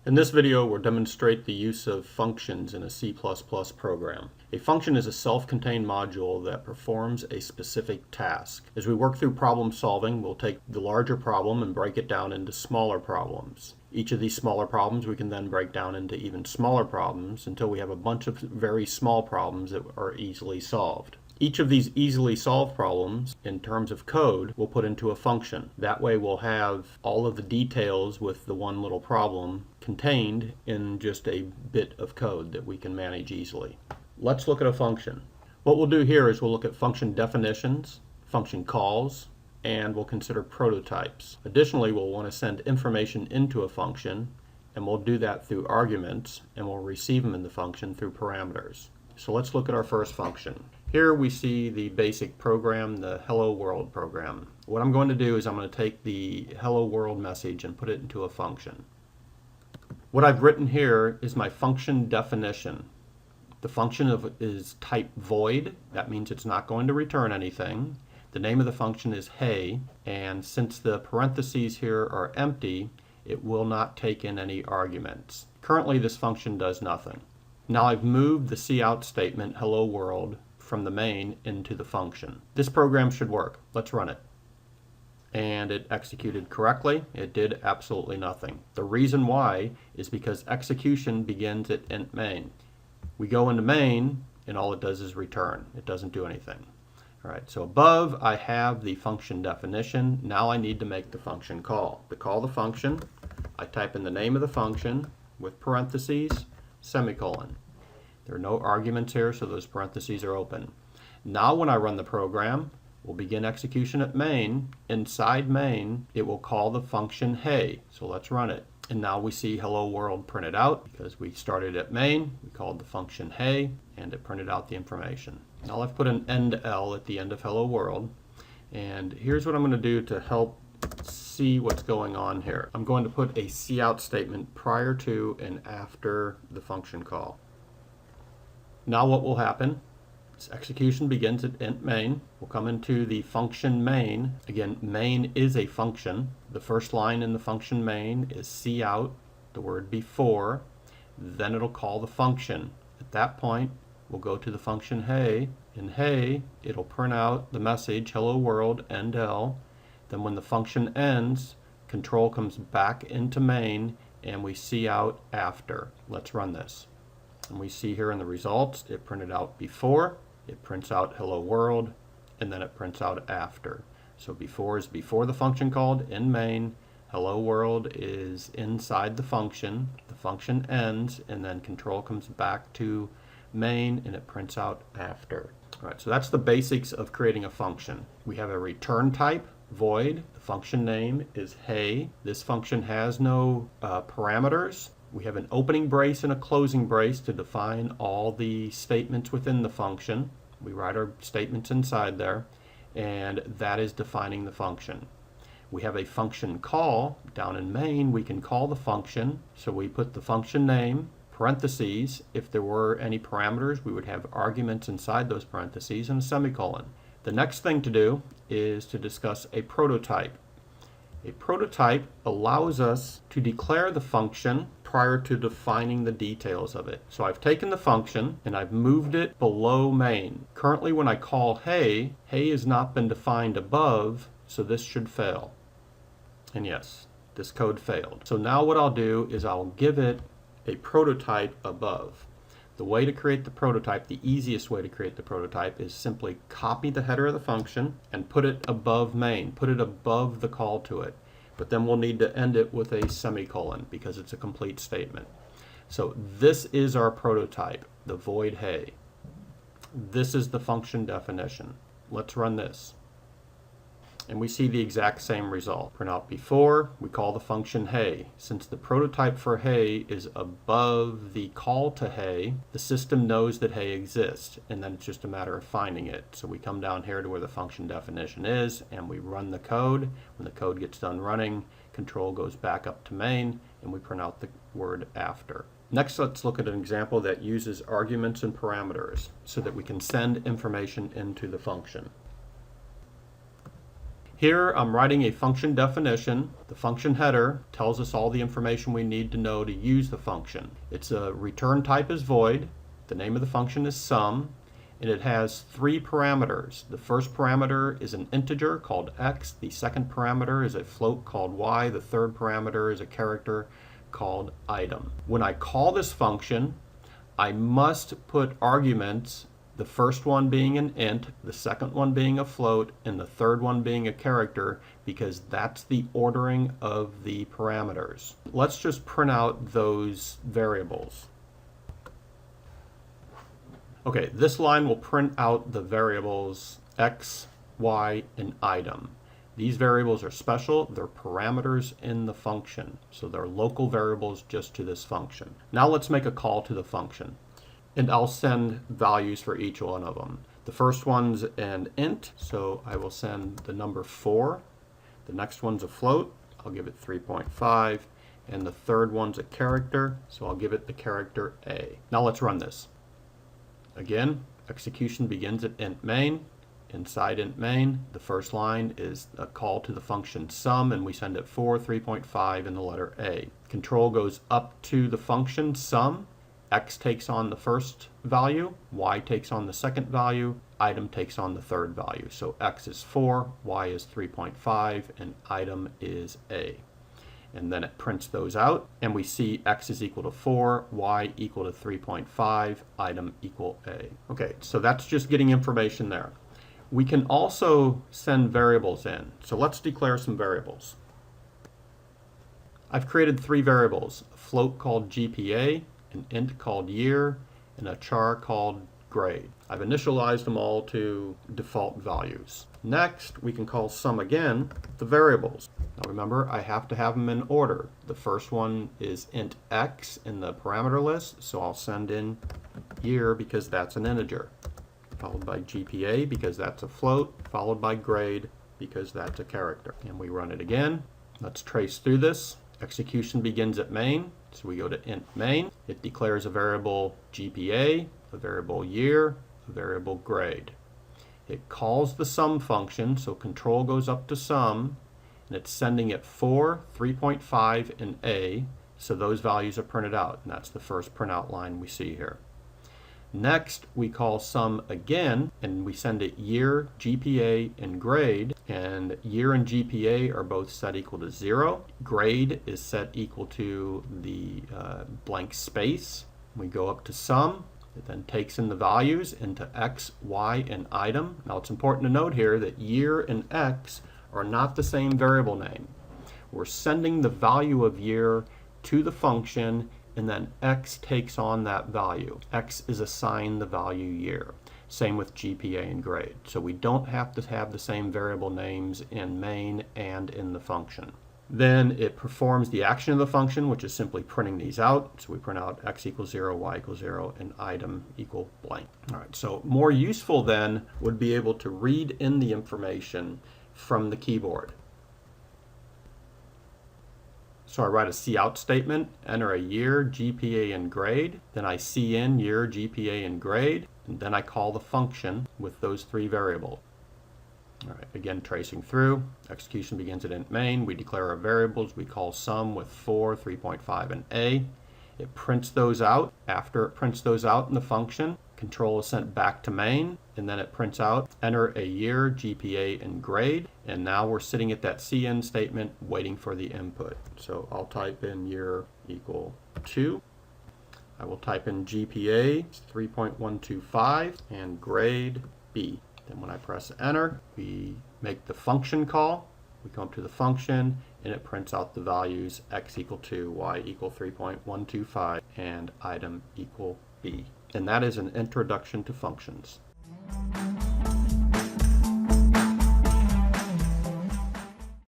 In this video, we'll demonstrate the use of functions in a C++ program. A function is a self-contained module that performs a specific task. As we work through problem solving, we'll take the larger problem and break it down into smaller problems. Each of these smaller problems we can then break down into even smaller problems until we have a bunch of very small problems that are easily solved. Each of these easily solved problems, in terms of code, we'll put into a function. That way we'll have all of the details with the one little problem contained in just a bit of code that we can manage easily. Let's look at a function. What we'll do here is we'll look at function definitions, function calls, and we'll consider prototypes. Additionally, we'll want to send information into a function, and we'll do that through arguments, and we'll receive them in the function through parameters. So let's look at our first function. Here we see the basic program, the Hello World program. What I'm going to do is I'm going to take the Hello World message and put it into a function. What I've written here is my function definition. The function is type void. That means it's not going to return anything. The name of the function is hey, and since the parentheses here are empty, it will not take in any arguments. Currently this function does nothing. Now I've moved the cout statement, hello world, from the main into the function. This program should work. Let's run it. And it executed correctly. It did absolutely nothing. The reason why is because execution begins at int main. We go into main and all it does is return. It doesn't do anything. Alright, so above I have the function definition. Now I need to make the function call. To call the function, I type in the name of the function with parentheses, semicolon. There are no arguments here, so those parentheses are open. Now when I run the program, we'll begin execution at main. Inside main, it will call the function hey. So let's run it. And now we see hello world printed out because we started at main, we called the function hey, and it printed out the information. Now I've put an end L at the end of hello world. And here's what I'm going to do to help see what's going on here. I'm going to put a cout statement prior to and after the function call. Now what will happen is execution begins at int main. We'll come into the function main. Again, main is a function. The first line in the function main is cout, the word before. Then it'll call the function. At that point, we'll go to the function hey. In hey, it'll print out the message hello world end L. Then when the function ends, control comes back into main and we cout after. Let's run this. And we see here in the results, it printed out before, it prints out hello world, and then it prints out after. So before is before the function called in main, hello world is inside the function ends, and then control comes back to main and it prints out after. All right, so that's the basics of creating a function. We have a return type, void. The function name is hey. This function has no parameters. We have an opening brace and a closing brace to define all the statements within the function. We write our statements inside there, and that is defining the function. We have a function call. Down in main, we can call the function. So we put the function name, parentheses. If there were any parameters, we would have arguments inside those parentheses and a semicolon. The next thing to do is to discuss a prototype. A prototype allows us to declare the function prior to defining the details of it. So I've taken the function and I've moved it below main. Currently when I call hey, hey has not been defined above, so this should fail. And yes, this code failed. So now what I'll do is I'll give it a prototype above. The way to create the prototype, the easiest way to create the prototype is simply copy the header of the function and put it above main, put it above the call to it. But then we'll need to end it with a semicolon because it's a complete statement. So this is our prototype, the void hey. This is the function definition. Let's run this. And we see the exact same result. Print out before, we call the function hey. Since the prototype for hey is above the call to hey, the system knows that hey exists, and then it's just a matter of finding it. So we come down here to where the function definition is, and we run the code. When the code gets done running, control goes back up to main, and we print out the word after. Next, let's look at an example that uses arguments and parameters so that we can send information into the function. Here I'm writing a function definition. The function header tells us all the information we need to know to use the function. Its a return type is void. The name of the function is sum, and it has 3 parameters. The first parameter is an integer called x. The second parameter is a float called y. The third parameter is a character called item. When I call this function, I must put arguments, the first one being an int, the second one being a float, and the third one being a character, because that's the ordering of the parameters. Let's just print out those variables. Okay, this line will print out the variables x, y, and item. These variables are special. They're parameters in the function, so they're local variables just to this function. Now let's make a call to the function, and I'll send values for each one of them. The first one's an int, so I will send the number 4. The next one's a float. I'll give it 3.5. And the third one's a character, so I'll give it the character a. Now let's run this. Again, execution begins at int main. Inside int main, the first line is a call to the function sum, and we send it 4, 3.5, and the letter a. Control goes up to the function sum. X takes on the first value, y takes on the second value, item takes on the third value. So x is 4, y is 3.5, and item is a. And then it prints those out, and we see x is equal to 4, y equal to 3.5, item equal a. Okay, so that's just getting information there. We can also send variables in. So let's declare some variables. I've created 3 variables, a float called GPA, an int called year, and a char called grade. I've initialized them all to default values. Next, we can call sum again the variables. Now remember, I have to have them in order. The first one is int x in the parameter list, so I'll send in year because that's an integer, followed by GPA because that's a float, followed by grade because that's a character. And we run it again. Let's trace through this. Execution begins at main, so we go to int main. It declares a variable GPA, a variable year, a variable grade. It calls the sum function, so control goes up to sum, and it's sending it 4, 3.5, and a, so those values are printed out, and that's the first printout line we see here. Next, we call sum again, and we send it year, GPA, and grade, and year and GPA are both set equal to 0. Grade is set equal to the blank space. We go up to sum. It then takes in the values into x, y, and item. Now it's important to note here that year and x are not the same variable name. We're sending the value of year to the function, and then x takes on that value. X is assigned the value year. Same with GPA and grade. So we don't have to have the same variable names in main and in the function. Then it performs the action of the function, which is simply printing these out. So we print out x equals 0, y equals 0, and item equal blank. All right, so more useful then would be able to read in the information from the keyboard. So I write a cout statement, enter a year, GPA, and grade. Then I cin year, GPA, and grade. And then I call the function with those 3 variables. All right, again, tracing through. Execution begins at int main. We declare our variables. We call sum with 4, 3.5, and a. It prints those out. After it prints those out in the function, control is sent back to main, and then it prints out, enter a year, GPA, and grade. And now we're sitting at that cin statement waiting for the input. So I'll type in year equal 2. I will type in GPA, 3.125, and grade B. Then when I press enter, we make the function call. We come up to the function, and it prints out the values x equal 2, y equal 3.125, and item equal B. And that is an introduction to functions.